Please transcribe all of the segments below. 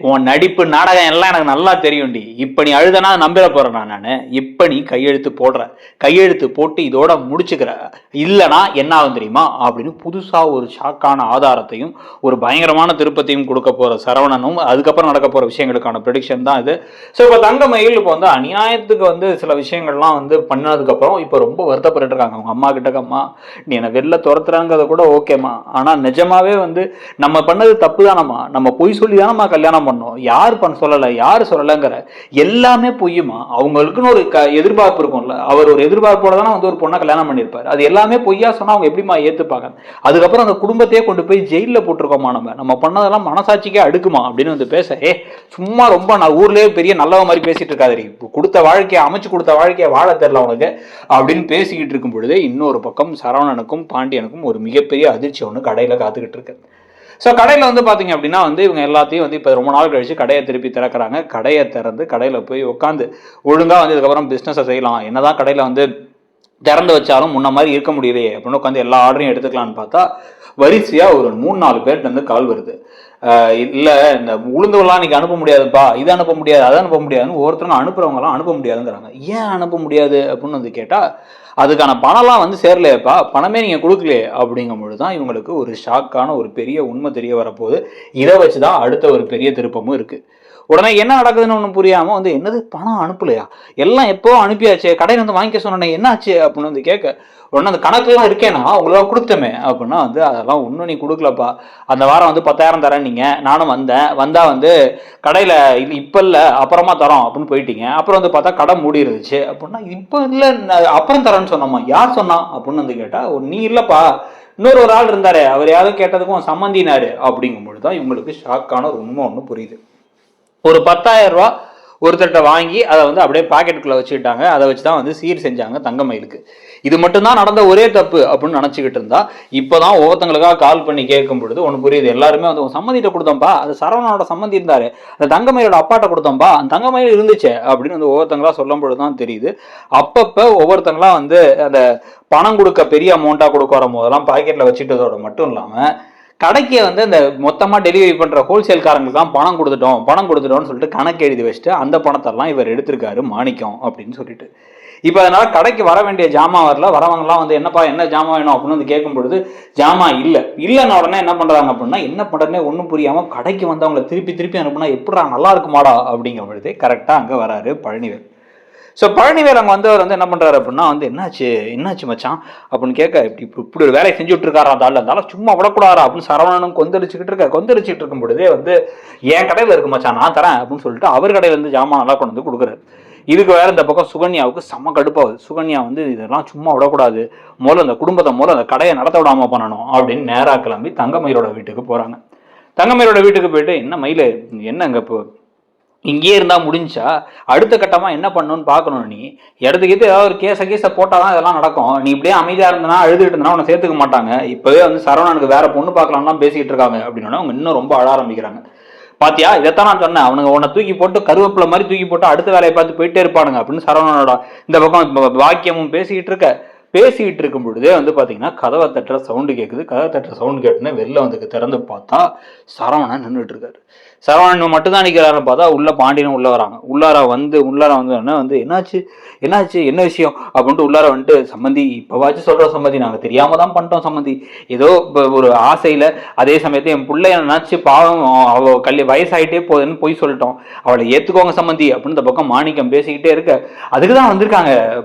உன் நடிப்பு நாடகம் எல்லாம் எனக்கு நல்லா தெரியும்டி. இப்ப நீ அழுதனா நம்பிட போறேன் நானு. இப்ப நீ கையெழுத்து போடுற, கையெழுத்து போட்டு இதோட முடிச்சுக்கிற, இல்லனா என்ன ஆகும் தெரியுமா அப்படின்னு புதுசா ஒரு ஷாக்கான ஆதாரத்தையும் ஒரு பயங்கரமான திருப்பத்தையும் கொடுக்க போற சரவணனும் அதுக்கப்புறம் நடக்க போற விஷயங்களுக்கான ப்ரெடிக்ஷன் தான் இது. ஸோ இப்போ தங்கமயில் இப்போ வந்து அநியாயத்துக்கு வந்து சில விஷயங்கள்லாம் வந்து பண்ணதுக்கு அப்புறம் இப்போ ரொம்ப வருத்தப்பட்டு இருக்காங்க அவங்க அம்மா கிட்ட. அம்மா நீ என்ன வெளில துரத்துறாங்கிறத கூட ஓகேம்மா, ஆனா நிஜமாவே வந்து நம்ம பண்ணது தப்பு தானம்மா, நம்ம பொய் சொல்லி தானம்மா கல்யாணம் பண்ணோம், யார் பண்ண சொல்லலை யார் சொல்லலைங்கிற எல்லாமே பொய்யுமா. அவங்களுக்குன்னு ஒரு எதிர்பார்ப்பு இருக்கும்ல, அவர் ஒரு எதிர்பார்ப்போட தானே வந்து ஒரு பொண்ணை கல்யாணம் பண்ணியிருப்பார், அது எல்லாமே பொய்யா சொன்னா அவங்க எப்படிமா ஏத்துப்பாங்க. அதுக்கப்புறம் அந்த குடும்பத்தையே கொண்டு போய் ஜெயிலில் போட்டிருக்கோமா, நம்ம பண்ணதெல்லாம் மனசாட்சிக்கே அடுக்குமா அப்படின்னு வந்து பேச சும்மா ரொம்ப நான் ஊர்லயே பெரிய நல்லவ மாதிரி பேசிட்டு இருக்காது, கொடுத்த வாழ்க்கையை அமைச்சு கொடுத்த வாழ்க்கையை வாழ தெரியல உனக்கு அப்படின்னு பேசிக்கிட்டு இருக்கும் பொழுது இன்னொரு பக்கம் சரவணனுக்கும் பாண்டியனுக்கும் ஒரு மிகப்பெரிய அதிர்ச்சி ஒன்று கடையில் காத்துக்கிட்டு இருக்கு. ஸோ கடையில் வந்து பார்த்தீங்க அப்படின்னா வந்து இவங்க எல்லாத்தையும் வந்து இப்போ ரொம்ப நாள் கழிச்சு கடையை திருப்பி திறக்கிறாங்க. கடையை திறந்து கடையில் போய் உட்காந்து ஒழுங்காக வந்து இதுக்கப்புறம் பிஸ்னஸை செய்யலாம், என்னதான் கடையில் வந்து திறந்து வச்சாலும் முன்ன மாதிரி இருக்க முடியலையே அப்படின்னு உட்காந்து எல்லா ஆர்டரையும் எடுத்துக்கலான்னு பார்த்தா வரிசையாக ஒரு 3-4 பேர்கிட்ட இருந்து கால் வருது. இல்லை இந்த உளுந்துலாம் இன்னைக்கு அனுப்ப முடியாதுப்பா, இது அனுப்ப முடியாது அதை அனுப்ப முடியாதுன்னு ஒருத்தவங்க அனுப்புறவங்களாம் அனுப்ப முடியாதுங்கிறாங்க. ஏன் அனுப்ப முடியாது அப்படின்னு வந்து கேட்டால் அதுக்கான பணம்லாம் வந்து சேரலையப்பா, பணமே நீங்கள் கொடுக்கலையே அப்படிங்கும்பொழுது தான் இவங்களுக்கு ஒரு ஷாக்கான ஒரு பெரிய உண்மை தெரிய வரப்போகுது. இதை வச்சு தான் அடுத்த ஒரு பெரிய திருப்பமும் இருக்குது. உடனே என்ன நடக்குதுன்னு ஒன்றும் புரியாமல் வந்து என்னது பணம் அனுப்பலையா, எல்லாம் எப்போ அனுப்பியாச்சு, கடையில் வந்து வாங்கிக்க சொன்னேன் என்னாச்சு அப்படின்னு வந்து கேட்க உடனே அந்த கணக்குலாம் இருக்கேனா உங்களால் கொடுத்தமே அப்படின்னா வந்து அதெல்லாம் ஒன்றும் நீ கொடுக்கலப்பா, அந்த வாரம் வந்து 10,000 தரேன் நீங்கள், நானும் வந்தால் வந்து கடையில் இது இப்போ இல்லை அப்புறமா தரோம் அப்படின்னு போயிட்டீங்க, அப்புறம் வந்து பார்த்தா கடை மூடி இருந்துச்சு அப்படின்னா இப்போ இல்லை அப்புறம் தரேன்னு சொன்னோமா, யார் சொன்னா அப்படின்னு வந்து கேட்டால் நீ இல்லைப்பா இன்னொரு ஒரு ஆள் இருந்தாரு, அவர் யாரும் கேட்டதுக்கும் சம்மந்தினாரு அப்படிங்கும்பொழுது தான் இவங்களுக்கு ஷாக்கான ஒரு உண்மை ஒன்று புரியுது. ஒரு 10,000 ரூபா ஒருத்தர்கிட்ட வாங்கி அதை வந்து அப்படியே பாக்கெட்டுக்குள்ளே வச்சுக்கிட்டாங்க. அதை வச்சு தான் வந்து சீர் செஞ்சாங்க தங்கமயிலுக்கு. இது மட்டும்தான் நடந்த ஒரே தப்பு அப்படின்னு நினச்சிக்கிட்டு இருந்தா இப்போ தான் ஒவ்வொருத்தங்களுக்காக கால் பண்ணி கேட்கும் பொழுது ஒன்று புரியுது. எல்லாருமே வந்து சம்மந்திட்ட கொடுத்தோம்பா, அது சரவணனோட சம்மந்தி இருந்தாரு, அந்த தங்கமயிலோட அப்பாட்ட கொடுத்தோம்பா, அந்த தங்கமயில் இருந்துச்சு அப்படின்னு வந்து ஒவ்வொருத்தங்களா சொல்லும் பொழுது தான் தெரியுது. அப்பப்போ ஒவ்வொருத்தங்களா வந்து அந்த பணம் கொடுக்க பெரிய அமௌண்ட்டாக கொடுக்க வரும் போதெல்லாம் பாக்கெட்டில் வச்சுட்டதோட மட்டும் இல்லாமல் கடைக்கு வந்து அந்த மொத்தமாக டெலிவரி பண்ணுற ஹோல்சேல்காரங்களுக்கு தான் பணம் கொடுத்துட்டோம்னு சொல்லிட்டு கணக்கு எழுதி வச்சுட்டு அந்த பணத்தெல்லாம் இவர் எடுத்திருக்காரு மாணிக்கம் அப்படின்னு சொல்லிட்டு. இப்போ அதனால கடைக்கு வர வேண்டிய ஜாமான் வரல, வரவங்கலாம் வந்து என்னப்பா என்ன ஜாமான் வேணும் அப்படின்னு வந்து கேட்கும் பொழுது ஜாமான் இல்லைன்னு உடனே என்ன பண்ணுறாங்க அப்படின்னா என்ன பண்ணுறதுனே ஒன்றும் புரியாமல் கடைக்கு வந்து அவங்களை திருப்பி அனுப்புனா எப்படா நல்லா இருக்குமாடா அப்படிங்கிற பொழுது கரெக்டாக அங்கே வராரு பழனிவேல். ஸோ பழனிவேல் அங்கே வந்தவர் வந்து என்ன பண்ணுறாரு அப்படின்னா வந்து என்னாச்சு மச்சான் அப்படின்னு கேட்க இப்படி ஒரு வேலையை செஞ்சுட்டு இருக்காரா இருந்தாலும் சும்மா விடக்கூடாரா அப்படின்னு சரவணனும் கொந்தளிச்சுக்கிட்டு இருக்கும் பொழுதே வந்து என் கடையில் இருக்கு மச்சான் நான் தரேன் அப்படின்னு சொல்லிட்டு அவர் கடையில இருந்து ஜாமான் நல்லா கொண்டு வந்து கொடுக்குறாரு. இதுக்கு வேற இந்த பக்கம் சுகன்யாவுக்கு செம்ம கடுப்பாகுது. சுகன்யா வந்து இதெல்லாம் சும்மா விடக்கூடாது, முதல்ல அந்த குடும்பத்தை அந்த கடையை நடத்த விடாம பண்ணணும் அப்படின்னு நேராக கிளம்பி தங்கமயிலோட வீட்டுக்கு போறாங்க. தங்கமயிலோட வீட்டுக்கு போயிட்டு என்ன மயில என்னங்க இப்போ இங்கேயே இருந்தால் முடிஞ்சா அடுத்த கட்டமாக என்ன பண்ணணும்னு பார்க்கணும், நீ இடத்துக்கு ஏதாவது ஒரு கேஸை போட்டால் தான் இதெல்லாம் நடக்கும், நீ இப்படியே அமைதியாக இருந்தனா அழுதுகிட்டு இருந்தனா உன்னை சேர்த்துக்க மாட்டாங்க, இப்போவே வந்து சரவணனுக்கு வேற பொண்ணு பார்க்கலாம்லாம் பேசிக்கிட்டு இருக்காங்க அப்படின்னா அவங்க இன்னும் ரொம்ப அழ ஆரம்பிக்கிறாங்க. பாத்தியா இதைத்தான் நான் சொன்னேன், அவனுங்க உன்னை தூக்கி போட்டு கருவேப்பிலை மாதிரி தூக்கி போட்டு அடுத்த வேலையை பார்த்து போயிட்டே இருப்பானுங்க அப்படின்னு சரவணனோட இந்த பக்கம் வாக்கியமும் பேசிக்கிட்டு இருக்கும் பொழுதே வந்து பார்த்தீங்கன்னா கதவை தட்டுற சவுண்டு கேட்குது. கதவை தட்டுற சவுண்டு கேட்டுன்னு வெளில வந்து திறந்து பார்த்தா சரவணன் நின்றுட்டு இருக்காரு. சரவணன் மட்டும்தான் நிற்கிறாருன்னு பார்த்தா உள்ள பாண்டியனும் உள்ளார வந்து வந்து என்னாச்சு என்ன விஷயம் அப்படின்ட்டு உள்ளார வந்துட்டு சம்மந்தி இப்போவாச்சும் சொல்கிற சம்மந்தி, நாங்கள் தெரியாம தான் பண்ணிட்டோம் சம்மந்தி, ஏதோ ஒரு ஆசையில், அதே சமயத்தில் என் பிள்ளை நினச்சி பாவம் அவள் வயசாகிட்டே போகுதுன்னு போய் சொல்லிட்டோம், அவளை ஏற்றுக்கோங்க சம்மந்தி அப்படின்னு இந்த பக்கம் மாணிக்கம் பேசிக்கிட்டே இருக்க அதுக்கு தான் வந்திருக்காங்க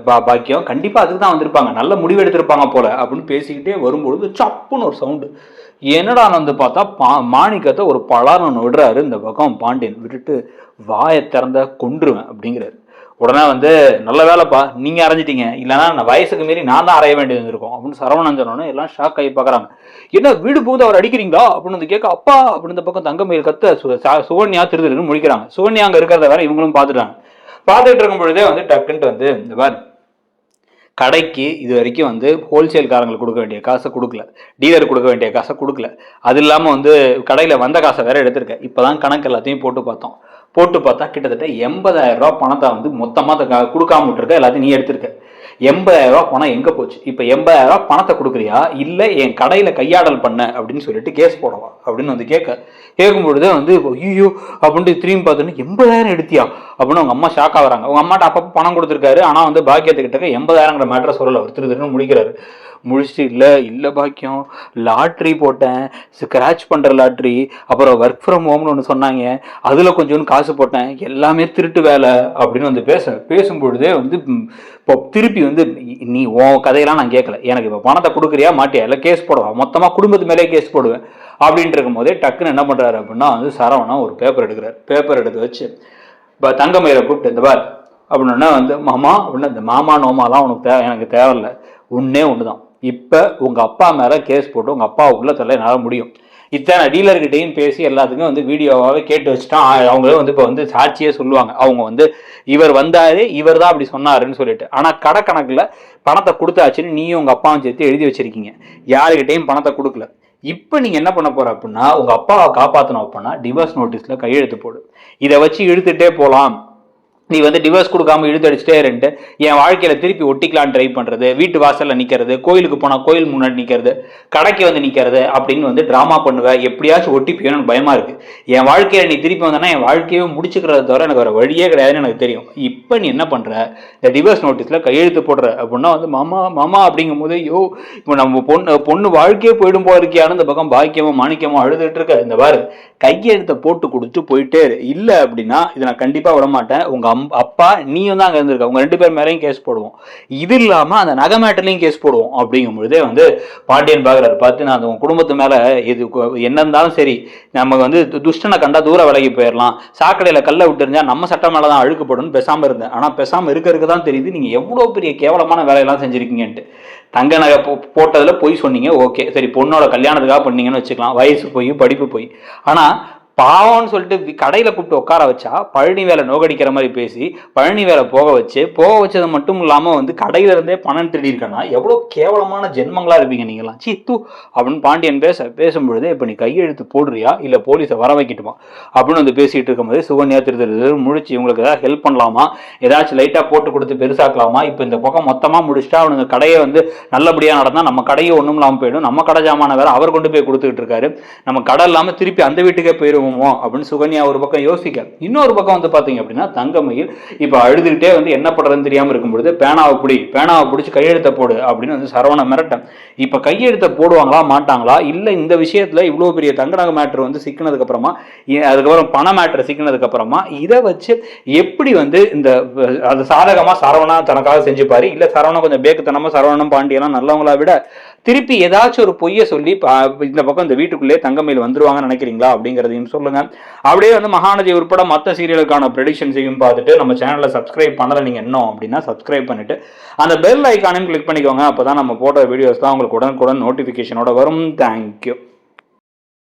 பாக்கியம், கண்டிப்பாக அதுக்கு தான் வந்திருப்பாங்க, நல்ல முடிவு எடுத்திருப்பாங்க போல அப்படின்னு பேசிக்கிட்டே வரும்பொழுது சப்புன்னு ஒரு சவுண்டு. என்னடா வந்து பார்த்தா மாணிக்கத்தை ஒரு பலான்னு விடுறாரு. இந்த பக்கம் பாண்டியன் விட்டுட்டு வாயை திறந்த கொன்றுவேன் அப்படிங்கிறாரு. உடனே வந்து நல்ல வேலைப்பா நீங்க அரைஞ்சிட்டீங்க, இல்லைன்னா நான் வயசுக்கு மீறி நான் தான் அறைய வேண்டியது இருக்கும் அப்படின்னு சரவணன் சொன்னோன்னே எல்லாம் ஷாக் ஆகி பார்க்குறாங்க. என்ன வீடு போகுது அவர் அடிக்கிறீங்களா அப்படின்னு வந்து கேட்க அப்பா அப்படின்னு இந்த பக்கம் தங்கமயில் கத்த சுகன்யா திருதுன்னு முடிக்கிறாங்க. சுகன்யா அங்கே இருக்கிறத வேற இவங்களும் பார்த்துட்டு இருக்கும் பொழுதே வந்து டக்குன்ட்டு வந்து இந்த மாதிரி கடைக்கு இது வரைக்கும் வந்து ஹோல்சேல்காரங்களுக்கு கொடுக்க வேண்டிய காசை கொடுக்கல, டீலர் கொடுக்க வேண்டிய காசை கொடுக்கல, அது இல்லாமல் வந்து கடையில் வந்த காசை வேற எடுத்திருக்கேன். இப்போ தான் கணக்கு எல்லாத்தையும் போட்டு பார்த்தா கிட்டத்தட்ட 80,000 ரூபா பணத்தை வந்து மொத்தமாக கொடுக்காம விட்டுருக்க, எல்லாத்தையும் நீ எடுத்திருக்க. ரூபாய் பணம் எங்கே போச்சு, இப்போ ரூபாய் பணத்தை கொடுக்குறியா இல்லை என் கடையில் கையாடல் பண்ண அப்படின்னு சொல்லிட்டு கேஸ் போடவா அப்படின்னு வந்து கேட்கும்பொழுது வந்து ஐயோ அப்படின்ட்டு திரும்பி பார்த்தோன்னு 80,000 எடுத்தியா அப்படின்னு அவங்க அம்மா ஷாக் ஆகுறாங்க. அவங்க அம்மாட்ட அப்பப்போ பணம் கொடுத்துருக்காரு, ஆனால் வந்து பாக்கியத்துக்கிட்ட 80,000ங்கிற மேட்டரை சொல்லலை. அவர் திருன்னு முடிக்கிறாரு. முடிச்சுட்டு இல்லை பாக்கியம், லாட்ரி போட்டேன், ஸ்க்ராட்ச் பண்ணுற லாட்ரி, அப்புறம் ஒர்க் ஃப்ரம் ஹோம்னு ஒன்று சொன்னாங்க, அதில் கொஞ்சோன்னு காசு போட்டேன், எல்லாமே திருட்டு வேலை அப்படின்னு வந்து பேசும்பொழுதே வந்து இப்போ திருப்பி வந்து நீ உன் கதையெல்லாம் நான் கேட்கல, எனக்கு இப்போ பணத்தை கொடுக்குறியா மாட்டியா, இல்லை கேஸ் போடுவா, மொத்தமாக குடும்பத்து மேலே கேஸ் போடுவேன் அப்படின்ட்டு இருக்கும் போதே டக்குன்னு என்ன பண்ணுறாரு அப்படின்னா வந்து சரவணா ஒரு பேப்பர் எடுக்கிறார். பேப்பர் எடுத்து வச்சு இப்போ தங்கமயிலை கூப்பிட்டு இந்த பார் அப்படின்னா வந்து மாமா அப்படின்னா இந்த மாமா நோமாலாம் உனக்கு எனக்கு தேவையில்லை, ஒன்றே ஒன்று தான், இப்போ உங்கள் அப்பா மேலே கேஸ் போட்டு உங்கள் அப்பா உள்ள தள்ள என்னால் முடியும். இத்தனை டீலர்கிட்டையும் பேசி எல்லாத்துக்கும் வந்து வீடியோவாகவே கேட்டு வச்சுட்டான். அவங்களே வந்து இப்போ வந்து சாட்சியே சொல்லுவாங்க, அவங்க வந்து இவர் வந்தாரு, இவர் தான் அப்படி சொன்னாருன்னு சொல்லிட்டு. ஆனால் கடை கணக்கில் பணத்தை கொடுத்தாச்சுன்னு நீயும் உங்கள் அப்பாவும் சேர்த்து எழுதி வச்சிருக்கீங்க, யாருக்கிட்டையும் பணத்தை கொடுக்கல. இப்போ நீங்கள் என்ன பண்ண போகிற அப்படின்னா உங்கள் அப்பாவை காப்பாற்றணும் அப்படின்னா டிவோர்ஸ் நோட்டீஸில் கையெழுத்து போடு. இதை வச்சு இழுத்துட்டே போகலாம், நீ வந்து டிவோர்ஸ் கொடுக்காம இழுத்தடிச்சிட்டே இருந்துட்டு என் வாழ்க்கையில திருப்பி ஒட்டிக்கலான்னு ட்ரை பண்றது, வீட்டு வாசல்ல நிக்கிறது, கோயிலுக்கு போனா கோயில் முன்னாடி நிக்கிறது, கடைக்கு வந்து நிக்கிறது அப்படின்னு வந்து டிராமா பண்ணுவேன், எப்படியாச்சும் ஒட்டிப்பியோன்னு எனக்கு பயமா இருக்கு. என் வாழ்க்கையில நீ திருப்பி வந்தனா என் வாழ்க்கையை முடிச்சுக்கிறத தவிர எனக்கு வேற வழியே கிடையாதுன்னு எனக்கு தெரியும். இப்போ நீ என்ன பண்ற, இந்த டிவோர்ஸ் நோட்டீஸ்ல கையெழுத்து போடுற அப்படின்னா வந்து மாமா அப்படிங்கும் போது யோ இப்போ நம்ம பொண்ணு வாழ்க்கையே போயிடும் போல இருக்கியான்னு இந்த பக்கம் பாக்கியமோ மாணிக்கமோ அழுதுட்டு இருக்க. இந்த பாரு கையெழுத்தை போட்டு கொடுத்துட்டு போயிட்டே இல்லை அப்படின்னா இதை நான் கண்டிப்பா விட மாட்டேன். உங்க அப்பா நீயும் தான் அங்கே இருந்திருக்க, உங்க 2 பேர் மேலேயும் கேஸ் போடுவோம், இது இல்லாம அந்த நகை மேட்டர்லையும் கேஸ் போடுவோம் அப்படிங்கும் பொழுதே வந்து பாண்டியன் பாக்குறாரு. பார்த்து நான் அந்த குடும்பத்து மேல இது என்ன இருந்தாலும் சரி, நம்ம வந்து துஷ்டனை கண்டா தூர விலகி போயிடலாம், சாக்கடையில கல்ல விட்டுருந்தா நம்ம சட்டம் மேலதான் அழுக்கப்படும் பேசாம இருந்தேன். ஆனா பேசாம இருக்கிறதுக்கு தெரியுது நீங்க எவ்வளவு பெரிய கேவலமான வேலையெல்லாம் செஞ்சிருக்கீங்கன்ட்டு. தங்க நகை போட்டதுல பொய் சொன்னீங்க, ஓகே சரி, பொண்ணோட கல்யாணத்துக்காக பண்ணீங்கன்னு வச்சுக்கலாம், வயசு போய் படிப்பு போய். ஆனா பாவம்னு சொல்லிட்டு கடையில கூப்பிட்டு உட்கார வச்சா பழனி வேலை நோகடிக்கிற மாதிரி பேசி பழனி வேலை போக வச்சது மட்டும் இல்லாம வந்து கடையில இருந்தே பணம் திருடிருக்கனா எவ்வளவு கேவலமான ஜென்மங்களா இருப்பீங்க நீங்களாம், சி தூ அப்படின்னு பாண்டியன் பேசும்பொழுது இப்ப நீ கையெழுத்து போடுறியா இல்ல போலீஸை வர வைக்கட்டுமா அப்படின்னு வந்து பேசிட்டு இருக்கும்போது சுகன்யா திரு முடிச்சு இவங்களுக்கு ஏதாவது ஹெல்ப் பண்ணலாமா, ஏதாச்சும் லைட்டா போட்டு கொடுத்து பெருசாக்கலாமா, இப்ப இந்த பக்கம் மொத்தமா முடிச்சுட்டா அவனுங்க கடையை வந்து நல்லபடியா நடந்தா நம்ம கடையை ஒண்ணும் இல்லாம போயிடும், நம்ம கடை ஜாமான வேற அவர் கொண்டு போய் கொடுத்துக்கிட்டு இருக்காரு, நம்ம கடை இல்லாம திருப்பி அந்த வீட்டுக்கே போயிடும் அப்படின்னு சுகன்யா ஒரு பக்கம் யோசிக்க. இன்னொரு பக்கம் வந்து பாத்தீங்க அப்படின்னா தங்கமயில் இப்ப அழுதுகிட்டே வந்து என்ன பண்றதுன்னு தெரியாம இருக்கும்பொழுது பேனாவை பிடிச்சு கையெழுத்த போடு அப்படின்னு வந்து சரவண மிரட்டன். இப்ப கையெழுத்த போடுவாங்களா மாட்டாங்களா, இல்ல இந்த விஷயத்துல இவ்வளவு பெரிய தங்கநகை மேட்டர் வந்து சிக்கினதுக்கு அப்புறமா, அதுக்கப்புறம் பண மேட்டர் சிக்கினதுக்கு அப்புறமா இதை வச்சு எப்படி வந்து இந்த அது சாதகமா சரவணா தனக்காக செஞ்சுப்பாரு, இல்ல சரவணா கொஞ்சம் பேக்குத்தனமா சரவணம் பாண்டியெல்லாம் நல்லவங்களா விட திருப்பி ஏதாச்சும் ஒரு பொய்யை சொல்லி இந்த பக்கம் இந்த வீட்டுக்குள்ளே தங்கமயில் வந்துருவாங்கன்னு நினைக்கிறீங்களா அப்படிங்கிறதையும் சொல்லுங்க. அப்படியே வந்து மகாநதி உட்பட மற்ற சீரியலுக்கான ப்ரெடிக்ஷன்ஸையும் பார்த்துட்டு நம்ம சேனலை சப்ஸ்கிரைப் பண்ணல நீங்க என்ன அப்படின்னா சப்ஸ்கிரைப் பண்ணிட்டு அந்த பெல் ஐக்கானையும் கிளிக் பண்ணிக்கோங்க. அப்பதான் நம்ம போட்ட வீடியோஸ் தான் உங்களுக்கு உடனுக்குடன் நோட்டிபிகேஷனோட வரும். தேங்க்யூ.